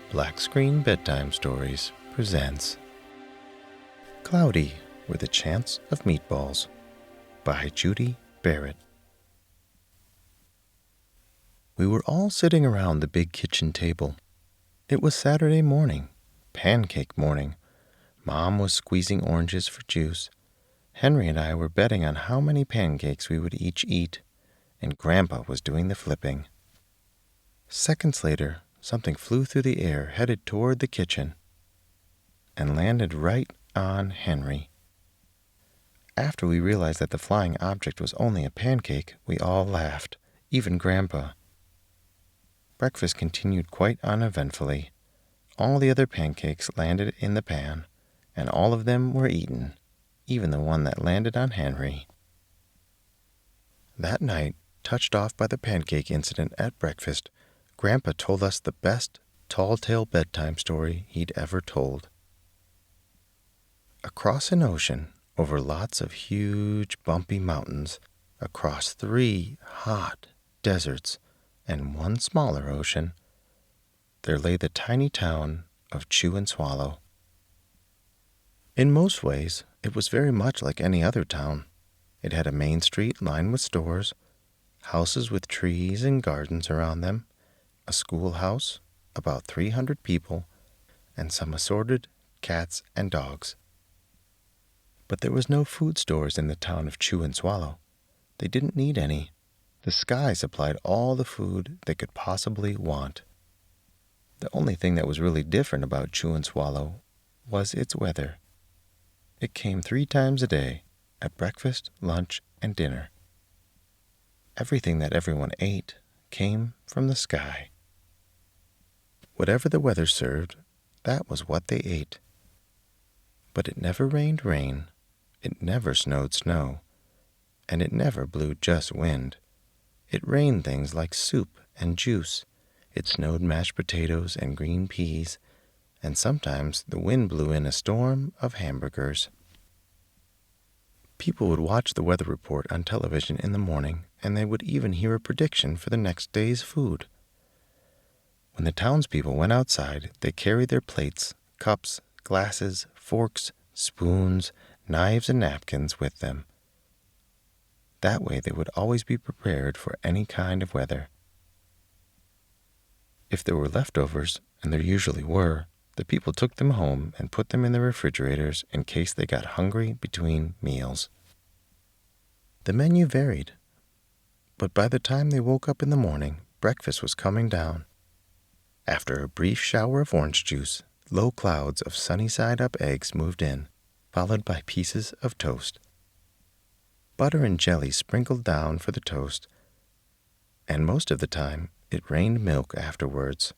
Black Screen Bedtime Stories presents Cloudy with a Chance of Meatballs by Judy, Barrett. We were all sitting around the big kitchen table. It was Saturday morning, pancake morning. Mom was squeezing oranges for juice. Henry and I were betting on how many pancakes we would each eat, and Grandpa was doing the flipping. Seconds later, something flew through the air, headed toward the kitchen, and landed right on Henry. After we realized that the flying object was only a pancake, we all laughed, even Grandpa. Breakfast continued quite uneventfully. All the other pancakes landed in the pan, and all of them were eaten, even the one that landed on Henry. That night, touched off by the pancake incident at breakfast, Grandpa told us the best tall-tale bedtime story he'd ever told. Across an ocean, over lots of huge, bumpy mountains, across 3 hot deserts and 1 smaller ocean, there lay the tiny town of Chewandswallow. In most ways, it was very much like any other town. It had a main street lined with stores, houses with trees and gardens around them, a schoolhouse, about 300 people, and some assorted cats and dogs. But there was no food stores in the town of Chewandswallow. They didn't need any. The sky supplied all the food they could possibly want. The only thing that was really different about Chewandswallow was its weather. It came 3 times a day, at breakfast, lunch, and dinner. Everything that everyone ate came from the sky. Whatever the weather served, that was what they ate. But it never rained rain, it never snowed snow, and it never blew just wind. It rained things like soup and juice. It snowed mashed potatoes and green peas, and sometimes the wind blew in a storm of hamburgers. People would watch the weather report on television in the morning, and they would even hear a prediction for the next day's food. When the townspeople went outside, they carried their plates, cups, glasses, forks, spoons, knives, and napkins with them. That way they would always be prepared for any kind of weather. If there were leftovers, and there usually were, the people took them home and put them in the refrigerators in case they got hungry between meals. The menu varied, but by the time they woke up in the morning, breakfast was coming down. After a brief shower of orange juice, low clouds of sunny-side-up eggs moved in, followed by pieces of toast. Butter and jelly sprinkled down for the toast, and most of the time it rained milk afterwards.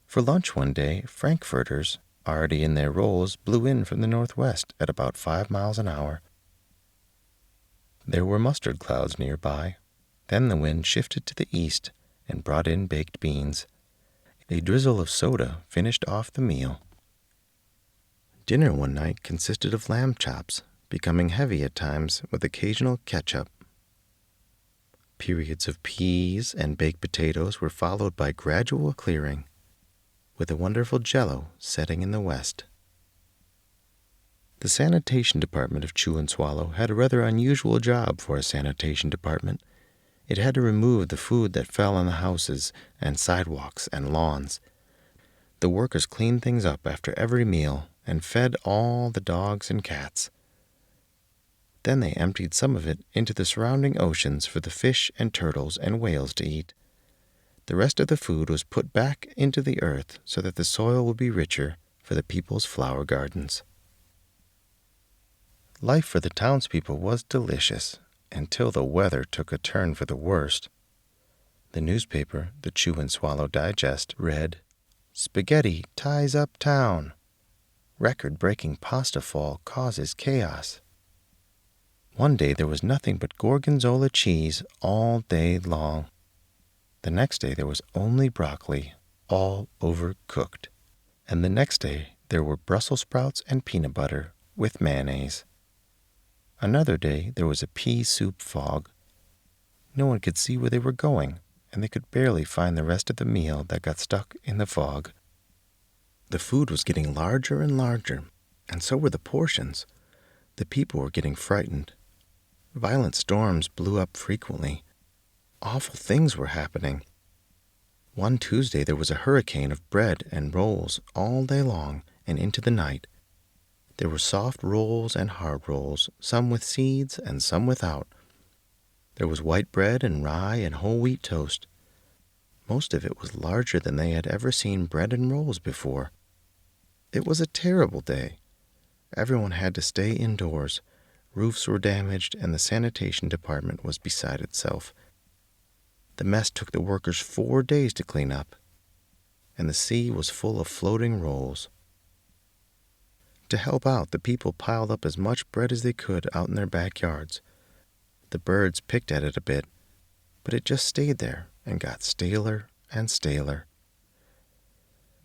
For lunch one day, frankfurters, already in their rolls, blew in from the northwest at about 5 miles an hour. There were mustard clouds nearby. Then the wind shifted to the east and brought in baked beans. A drizzle of soda finished off the meal. Dinner one night consisted of lamb chops, becoming heavy at times with occasional ketchup. Periods of peas and baked potatoes were followed by gradual clearing, with a wonderful jello setting in the west. The sanitation department of Chewandswallow had a rather unusual job for a sanitation department. It had to remove the food that fell on the houses and sidewalks and lawns. The workers cleaned things up after every meal and fed all the dogs and cats. Then they emptied some of it into the surrounding oceans for the fish and turtles and whales to eat. The rest of the food was put back into the earth so that the soil would be richer for the people's flower gardens. Life for the townspeople was delicious until the weather took a turn for the worst. The newspaper, the Chewandswallow Digest, read, "Spaghetti ties up town. Record-breaking pasta fall causes chaos." One day there was nothing but gorgonzola cheese all day long. The next day there was only broccoli, all overcooked. And the next day there were Brussels sprouts and peanut butter with mayonnaise. Another day there was a pea soup fog. No one could see where they were going, and they could barely find the rest of the meal that got stuck in the fog. The food was getting larger and larger, and so were the portions. The people were getting frightened. Violent storms blew up frequently. Awful things were happening. One Tuesday there was a hurricane of bread and rolls all day long and into the night. There were soft rolls and hard rolls, some with seeds and some without. There was white bread and rye and whole wheat toast. Most of it was larger than they had ever seen bread and rolls before. It was a terrible day. Everyone had to stay indoors. Roofs were damaged, and the sanitation department was beside itself. The mess took the workers 4 days to clean up, and the sea was full of floating rolls. To help out, the people piled up as much bread as they could out in their backyards. The birds picked at it a bit, but it just stayed there and got staler and staler.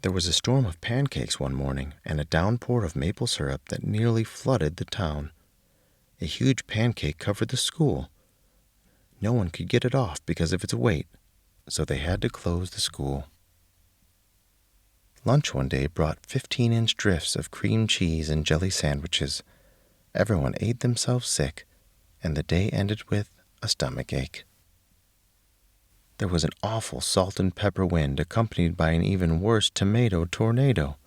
There was a storm of pancakes one morning and a downpour of maple syrup that nearly flooded the town. A huge pancake covered the school. No one could get it off because of its weight, so they had to close the school. Lunch one day brought 15-inch drifts of cream cheese and jelly sandwiches. Everyone ate themselves sick, and the day ended with a stomachache. There was an awful salt and pepper wind accompanied by an even worse tomato tornado.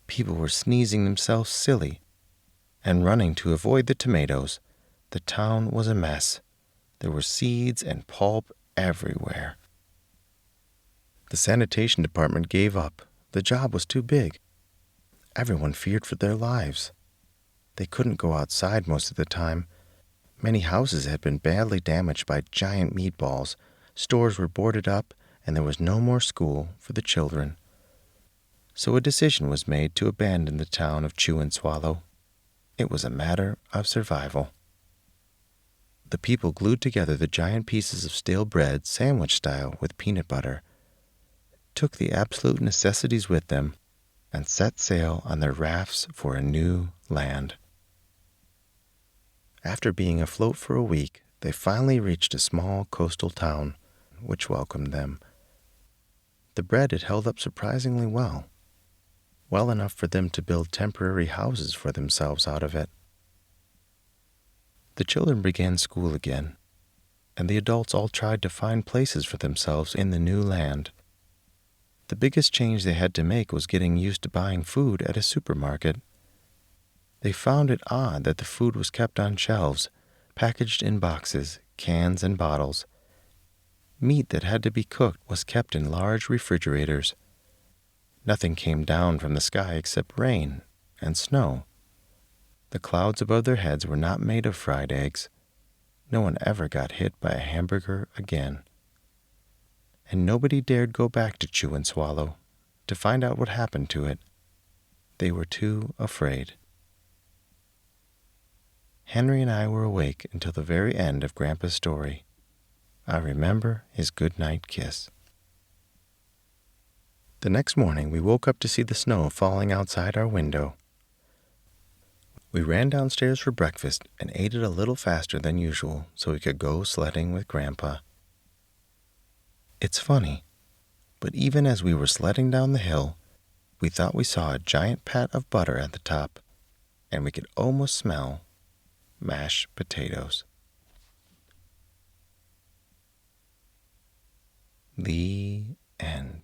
People were sneezing themselves silly and running to avoid the tomatoes. The town was a mess. There were seeds and pulp everywhere. The sanitation department gave up. The job was too big. Everyone feared for their lives. They couldn't go outside most of the time. Many houses had been badly damaged by giant meatballs. Stores were boarded up, and there was no more school for the children. So a decision was made to abandon the town of Chewandswallow. It was a matter of survival. The people glued together the giant pieces of stale bread, sandwich style, with peanut butter, took the absolute necessities with them, and set sail on their rafts for a new land. After being afloat for a week, they finally reached a small coastal town, which welcomed them. The bread had held up surprisingly well enough for them to build temporary houses for themselves out of it. The children began school again, and the adults all tried to find places for themselves in the new land. The biggest change they had to make was getting used to buying food at a supermarket. They found it odd that the food was kept on shelves, packaged in boxes, cans, and bottles. Meat that had to be cooked was kept in large refrigerators. Nothing came down from the sky except rain and snow. The clouds above their heads were not made of fried eggs. No one ever got hit by a hamburger again. And nobody dared go back to Chewandswallow to find out what happened to it. They were too afraid. Henry and I were awake until the very end of Grandpa's story. I remember his good-night kiss. The next morning we woke up to see the snow falling outside our window. We ran downstairs for breakfast and ate it a little faster than usual so we could go sledding with Grandpa. It's funny, but even as we were sledding down the hill, we thought we saw a giant pat of butter at the top, and we could almost smell mashed potatoes. The end.